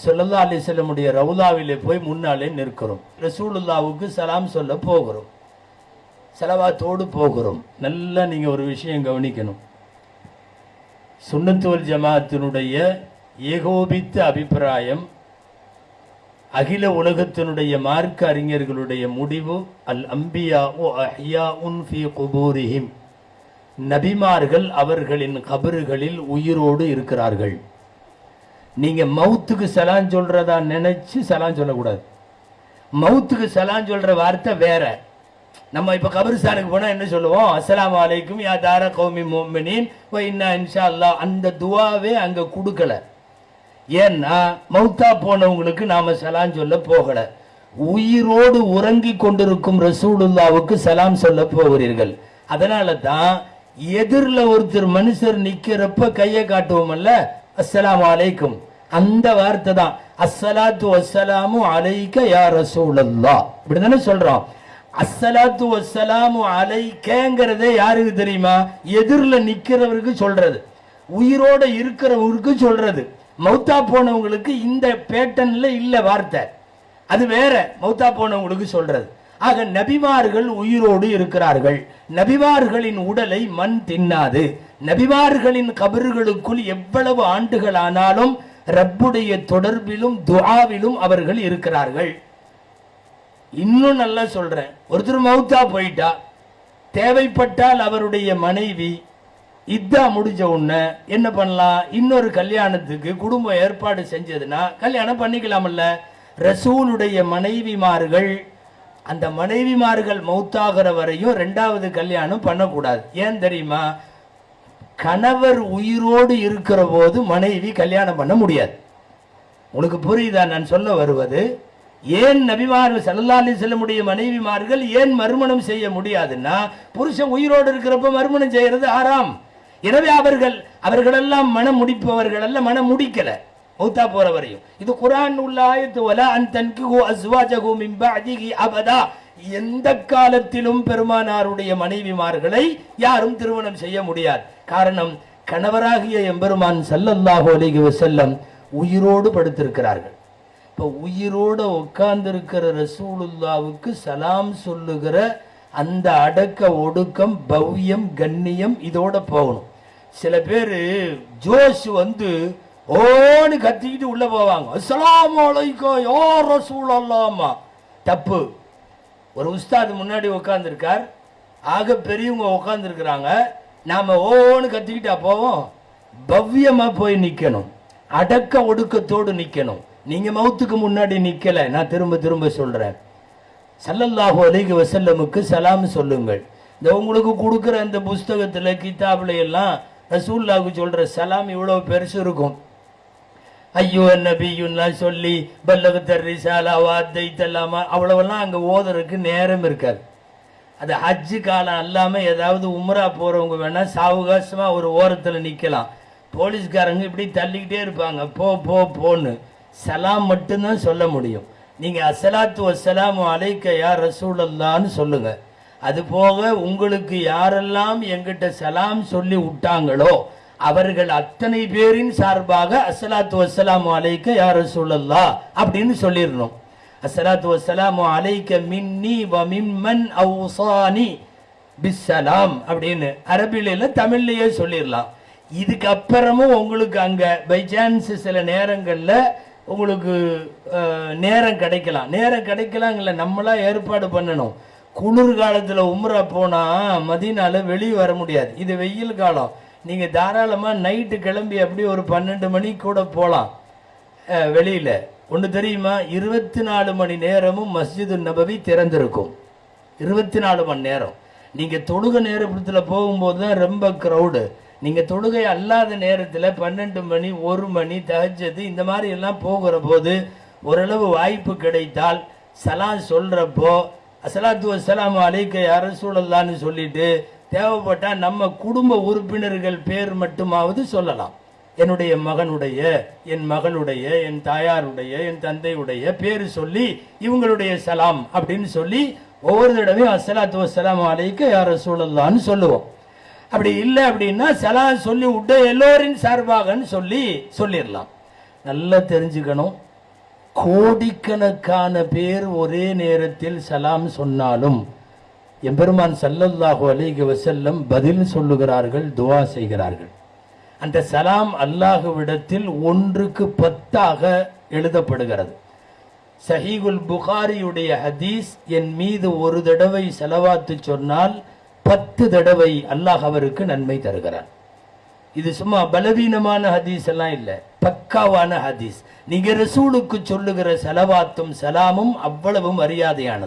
ஸல்லல்லாஹு அலைஹி வஸல்லம் உடைய ரவுதாவிலே போய் முன்னாலே நிற்கிறோம். ரசூலுல்லாவுக்கு சலாம் சொல்ல போகிறோம், ஸலவாத்தோடு போகிறோம். நல்லா நீங்க ஒரு விஷயம் கவனிக்கணும். சுன்னத் வல் ஜமாஅத்தினுடைய ஏகோபித்த அபிப்பிராயம், அகில உலகத்தினுடைய மார்க்க அறிஞர்களுடைய முடிவு, அல் அம்பியாஉ அஹ்யாஉன் ஃபீ குபூரிஹிம், நபிமார்கள் அவர்களின் கபறுகளில் உயிரோடு இருக்கிறார்கள். நீங்க மவுத்துக்கு சலான் சொல்றதா நினைச்சு சலான் சொல்லக்கூடாது. மவுத்துக்கு சலான் சொல்ற வார்த்தை வேற. நம்ம இப்ப கபரிஸ்தானுக்கு போனா என்ன சொல்லுவோம்? அஸ்ஸலாமு அலைக்கும் யா தார கௌமி முஃமினீன் வ இன்னா இன்ஷா அல்லாஹ். அந்த துஆவே அங்க கொடுக்கல. ஏன்னா மௌத்தா போனவங்களுக்கு நாம சலாம் சொல்ல போகல. உயிரோடு உறங்கி கொண்டிருக்கும் ரசூலுல்லாவுக்கு சலாம் சொல்ல போகிறீர்கள். அதனால தான் எதிரில் ஒருத்தர் மனுஷர் நிக்கிறப்ப கையை காட்டுவோம்ல, அஸ்ஸலாமு அலைக்கும், அந்த வார்த்தை தான் அஸ்ஸலாத்து வஸ்ஸலாமு அலைக்க யா ரசூலல்லாஹ். இப்படிதானே சொல்றோம். அஸ்ஸலாத்து வஸ்ஸலாமு அலைக்கங்கிறதே யாருக்கு தெரியுமா? எதிரில் நிக்கிறவருக்கு சொல்றது, உயிரோட இருக்கிறவருக்கு சொல்றது. மௌத்தா போனவங்களுக்கு இந்த பேட்டன்ல இல்ல வார்த்தை, அது வேற. மௌத்தா போனவங்களுக்கு சொல்றது. ஆக நபிமார்கள் உயிரோடு இருக்கிறார்கள். நபிமார்களின் உடலை மண் தின்னாது. நபிமார்களின் கபர்களுக்குள் எவ்வளவு ஆண்டுகள் ஆனாலும் ரப்புடைய தொடர்பிலும் துஆவிலும் அவர்கள் இருக்கிறார்கள். இன்னும் நல்லா சொல்றேன், ஒருத்தர் மௌத்தா போயிட்டா, தேவைப்பட்டால் அவருடைய மனைவி இதா முடிஞ்ச உடனே என்ன பண்ணலாம்? இன்னொரு கல்யாணத்துக்கு குடும்பம் ஏற்பாடு செஞ்சதுன்னா கல்யாணம் பண்ணிக்கலாம்ல. ரசூலுடைய மனைவிமார்கள், அந்த மனைவிமார்கள் மௌத்தாகிற வரையும் ரெண்டாவது கல்யாணம் பண்ணக்கூடாது. ஏன் தெரியுமா? கணவர் உயிரோடு இருக்கிற போது மனைவி கல்யாணம் பண்ண முடியாது. உங்களுக்கு புரியுதா நான் சொல்ல வருவது? ஏன் நபிமார்கள் ஸல்லல்லாஹு அலைஹி வஸல்லம் உடைய மனைவிமார்கள் ஏன் மறுமணம் செய்ய முடியாதுன்னா, புருஷன் உயிரோடு இருக்கிறப்ப மறுமணம் செய்யறது ஆறாம். எனவே அவர்களெல்லாம் மனம் முடிப்பவர்கள் அல்ல, மனம் முடிக்கல மௌத்தா போற வரையும். இது குர்ஆன் உள்ள ஆயத்து, வலா அன் தன்கிஹு அஸ்வாஜஹு மின் பஅதிஹி அபதா. எந்த காலத்திலும் பெருமானாருடைய மனைவிமார்களை யாரும் திருமணம் செய்ய முடியாது. காரணம், கணவராகிய எம்பெருமான் ஸல்லல்லாஹு அலைஹி வஸல்லம் உயிரோடு படுத்திருக்கிறார்கள். இப்போ உயிரோடு உட்கார்ந்திருக்கிற ரசூலுல்லாவுக்கு சலாம் சொல்லுகிற அந்த அடக்க ஒடுக்கம், பவ்யம், கண்ணியம் இதோட போகணும். சில பேர் ஜோஷ் வந்து ஓன்னு கத்திக்கிட்டு உள்ள போவாங்க, அஸ்ஸலாமு அலைக்கும் யா ரசூலல்லாஹ். தப்பு. ஒரு உஸ்தாது முன்னாடி உட்கார்ந்துருக்கார், ஆக பெரியவங்க உட்கார்ந்துருக்கிறாங்க, நாம ஓன்னு கத்திக்கிட்டா போவோம்? பவ்யமா போய் நிக்கணும், அடக்க ஒடுக்கத்தோடு நிக்கணும். நீங்க மௌத்துக்கு முன்னாடி நிக்கல. நான் திரும்ப திரும்ப சொல்றேன், ஸல்லல்லாஹு அலைஹி வஸல்லமுக்கு சலாம் சொல்லுங்கள். இந்த உங்களுக்கு கொடுக்குற அந்த புஸ்தகத்துல கிதாபுல எல்லாம் ரசூலுல்லாஹ்வுக்கு சொல்ற சலாம் இவ்வளவு பெருசு இருக்கும். ஐயோ நபியுன்னா சொல்லி பல்லகத்தர் ரிசாலா வாத்தைத்தல்லாமா அவ்வளவெல்லாம் அங்க ஓதுறதுக்கு நேரம் இருக்காது. அது ஹஜ்ஜு காலம் அல்லாம ஏதாவது உம்ரா போறவங்க வேணா சாவகாசமா ஒரு ஓரத்துல நிக்கலாம். போலீஸ்காரங்க இப்படி தள்ளிக்கிட்டே இருப்பாங்க, போ போ போன்னு. சலாம் மட்டும்தான் சொல்ல முடியும். நீங்க அஸ்ஸலாத்து வஸ்ஸலாமு அலைக்க யா ரசூலல்லாஹ்னு சொல்லுங்க. அது போக உங்களுக்கு யாரெல்லாம் எங்கிட்ட சலாம் சொல்லி விட்டாங்களோ அவர்கள் அத்தனை பேரின் சார்பாக அஸ்ஸலாத்து வஸ்ஸலாமு அலைக்க யா ரசூலல்லாஹ் அப்படின்னு சொல்லிடணும். அஸ்ஸலாத்து வஸ்ஸலாமு அலைக்க மின்னி வ மிம்மன் அவ்ஸானி பிஸ்ஸலாம் அப்படின்னு அரபியில தமிழ்லயே சொல்லிடலாம். இதுக்கு அப்புறமும் உங்களுக்கு அங்க பை சான்ஸ் சில நேரங்கள்ல உங்களுக்கு நேரம் கிடைக்கலாங்கல்ல, நம்மளா ஏற்பாடு பண்ணணும். குளிர்காலத்துல உம்ரா போனா மதீனால வெளியே வர முடியாது. இது வெயில் காலம். நீங்க தாராளமா நைட்டு கிளம்பி அப்படி ஒரு 12 மணி கூட போலாம் வெளியில. ஒன்று தெரியுமா? 24 மணி நேரமும் மஸ்ஜிது நபவி திறந்திருக்கும். 24 மணி நேரம். நீங்க தொழுகை நேரத்துல போகும்போது தான் ரொம்ப கிரௌடு. நீங்க தொழுகை அல்லாத நேரத்தில் 12 மணி 1 மணி தஹஜ்ஜத் இந்த மாதிரி எல்லாம் போகிற போது ஓரளவு வாய்ப்பு கிடைத்தால் சலாம் சொல்றப்போ அஸ்ஸலாத்து வஸ்ஸலாமு அலைக்க யா ரசூலல்லாஹ்னு சொல்லிட்டு தேவைப்பட்டா நம்ம குடும்ப உறுப்பினர்கள் பேர் மட்டுமாவது சொல்லலாம். என்னுடைய மகனுடைய, என் மகளுடைய, என் தாயாருடைய, என் தந்தையுடைய பேரு சொல்லி இவங்களுடைய சலாம் அப்படின்னு சொல்லி ஒவ்வொரு தடவையும் அஸ்ஸலாத்து வஸ்ஸலாமு அலைக்க யா ரசூலல்லாஹ்னு சொல்லுவோம். அப்படி இல்லை அப்படின்னா சலாம் சொல்லி விட்டு எல்லோரின் சார்பாகன்னு சொல்லிடலாம். நல்லா தெரிஞ்சுக்கணும். கோடிக்கணக்கான பேர் ஒரே நேரத்தில் சலாம் சொன்னாலும் எம்பெருமான் ஸல்லல்லாஹு அலைஹி வஸல்லம் பதில் சொல்லுகிறார்கள், துஆ செய்கிறார்கள். அந்த சலாம் அல்லாஹ்விடத்தில் 1க்கு 10ஆக எழுதப்படுகிறது. சஹீஹுல் புகாரியுடைய ஹதீஸ், என் மீது ஒரு தடவை ஸலவாத்து சொன்னால் 10 தடவை அல்லாஹ் அவருக்கு நன்மை தருகிறார். இது சும்மா பலவீனமான ஹதீஸ் எல்லாம் இல்லை, பக்காவான ஹதீஸ். நீங்க ரசூலுக்கு சொல்லுகிற ஸலவாத்தும் சலாமும் அவ்வளவு மரியாதையானது.